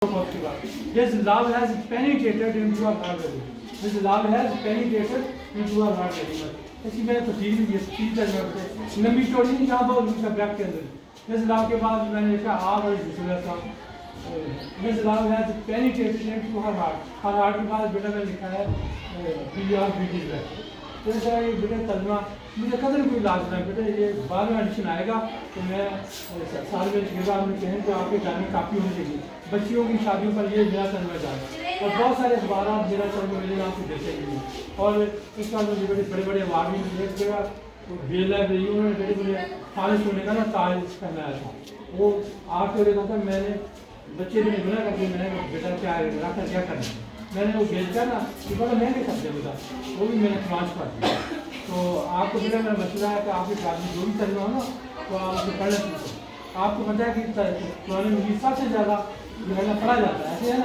This love has penetrated into our heart very much. This love has penetrated into our heart very much. ऐसी मैंने तस्वीर भी ये चीज़ करना लंबी चौड़ी नहीं जहाँ बहुत उसका ब्रैक के अंदर इस लव के बाद मैंने देखा आप और दूसरा था This love has penetrated into her heart के बाद बेटा मैंने लिखा है be your beauty back. तो ऐसा ये बेटा तलवा मुझे कदर कोई लाजम है बेटा ये बाद में एडिशन आएगा तो मैं साल में लिखेगा आपने कहें तो आपके घर में काफ़ी होनी चाहिए बच्चियों की शादियों पर ये मेरा तलवा जाए और बहुत सारे अखबार मेरा तलवा मेरे नाम से देते हैं और इसका मुझे बड़े बड़े अवार्ड भी मिले इसके बेल लाइब्रेरी उन्होंने बड़े बड़े खालिश होने का ना ताज पहनाया था वो आपको देखा था मैंने बच्चे भी नहीं बना करके मैंने बेटा क्या रखा क्या करना मैंने वो भेजा ना कि बड़ा महंगे खर्चे होता वो भी मैंने ट्रांस कर दिया तो आपको मेरा मसला है कि आपके शादी जो भी करना हो ना तो आप उसे पढ़ना सीखो आपको पता है कि पुराने में सबसे ज़्यादा जो है ना पढ़ा जाता है ऐसे है ना